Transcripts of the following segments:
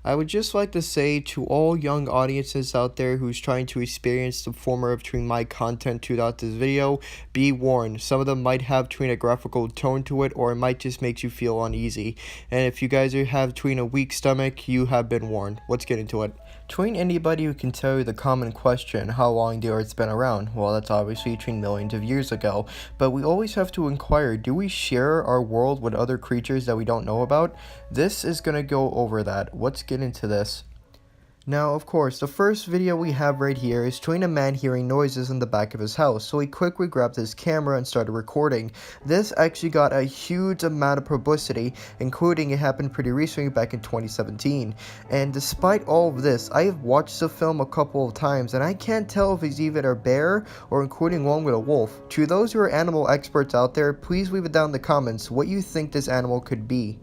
I would just like to say to all young audiences out there who's trying to experience the former of between my content throughout this video, be warned, some of them might have between a graphical tone to it, or it might just make you feel uneasy. And if you guys have between a weak stomach, you have been warned. Let's get into it. Between anybody who can tell you the common question, how long the Earth's been around, well, that's obviously between millions of years ago, but we always have to inquire, do we share our world with other creatures that we don't know about? This is going to go over that. Let's get into this. Now, of course, the first video we have right here is showing a man hearing noises in the back of his house, so he quickly grabbed his camera and started recording. This actually got a huge amount of publicity, including it happened pretty recently back in 2017. And despite all of this, I have watched the film a couple of times, and I can't tell if it's either a bear or including one with a wolf. To those who are animal experts out there, please leave it down in the comments what you think this animal could be.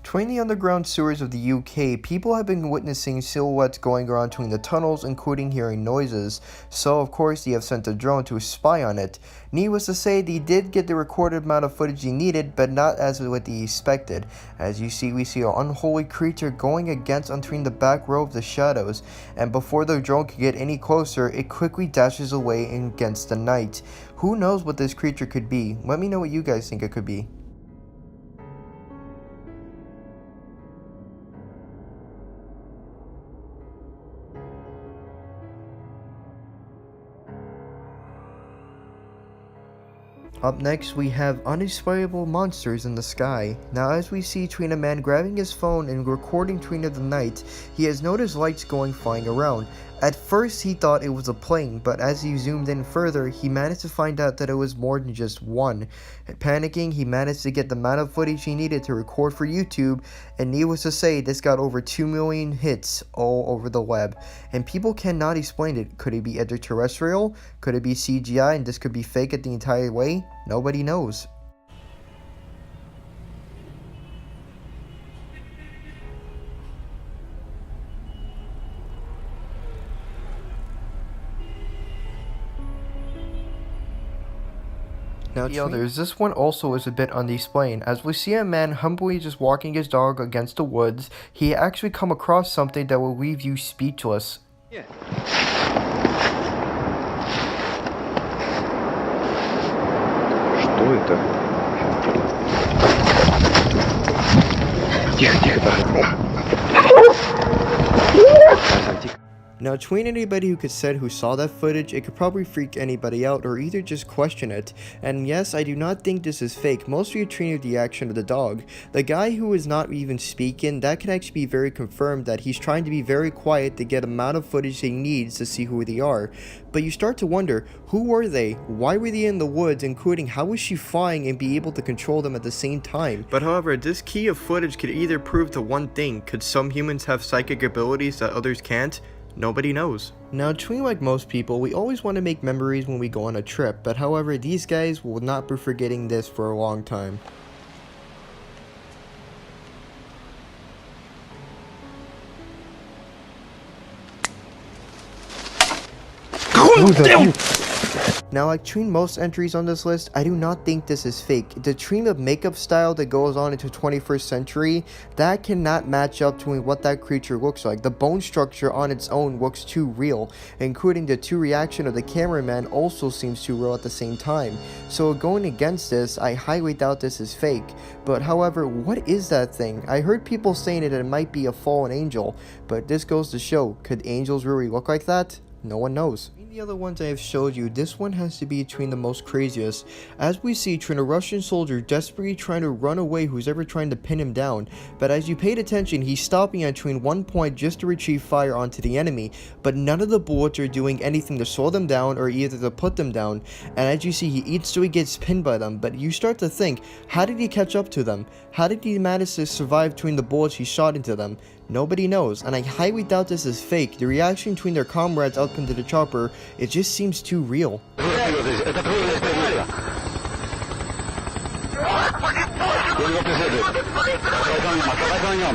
Between the underground sewers of the UK, people have been witnessing silhouettes going around between the tunnels, including hearing noises, so of course they have sent a drone to spy on it. Needless to say, they did get the recorded amount of footage they needed, but not as what they expected. As you see, we see an unholy creature going against entering the back row of the shadows, and before the drone could get any closer, it quickly dashes away against the night. Who knows what this creature could be? Let me know what you guys think it could be. Up next, we have unexplainable monsters in the sky. Now, as we see between a man grabbing his phone and recording between the night, he has noticed lights going flying around. At first, he thought it was a plane, but as he zoomed in further, he managed to find out that it was more than just one. Panicking, he managed to get the amount of footage he needed to record for YouTube, and needless to say, this got over 2 million hits all over the web. And people cannot explain it. Could it be extraterrestrial? Could it be CGI and this could be fake it the entire way? Nobody knows. Now the others, this one also is a bit unexplained, as we see a man humbly just walking his dog against the woods. He actually come across something that will leave you speechless. Yeah. Что это? Тихо, тихо, тихо. Now, between anybody who could said who saw that footage, it could probably freak anybody out or either just question it. And yes, I do not think this is fake. Most of you treated the action of the dog. The guy who is not even speaking, that can actually be very confirmed that he's trying to be very quiet to get amount of footage he needs to see who they are. But you start to wonder, who were they? Why were they in the woods, including how was she flying and be able to control them at the same time? But however, this key of footage could either prove to one thing: could some humans have psychic abilities that others can't? Nobody knows. Now, between like most people, we always want to make memories when we go on a trip, but however, these guys will not be forgetting this for a long time. Now, like between most entries on this list, I do not think this is fake. The trend of makeup style that goes on into 21st century, that cannot match up to what that creature looks like. The bone structure on its own looks too real, including the two reaction of the cameraman also seems too real at the same time. So going against this, I highly doubt this is fake. But however, what is that thing? I heard people saying that it might be a fallen angel, but this goes to show, could angels really look like that? No one knows. The other ones I have showed you, this one has to be between the most craziest. As we see, a Russian soldier desperately trying to run away who's ever trying to pin him down, but as you paid attention, he's stopping at between one point just to retrieve fire onto the enemy, but none of the bullets are doing anything to slow them down or either to put them down, and as you see, he instantly gets pinned by them. But you start to think, how did he catch up to them? How did he manage to survive between the bullets he shot into them? Nobody knows, and I highly doubt this is fake. The reaction between their comrades up into the chopper, it just seems too real. Makakasama nyo.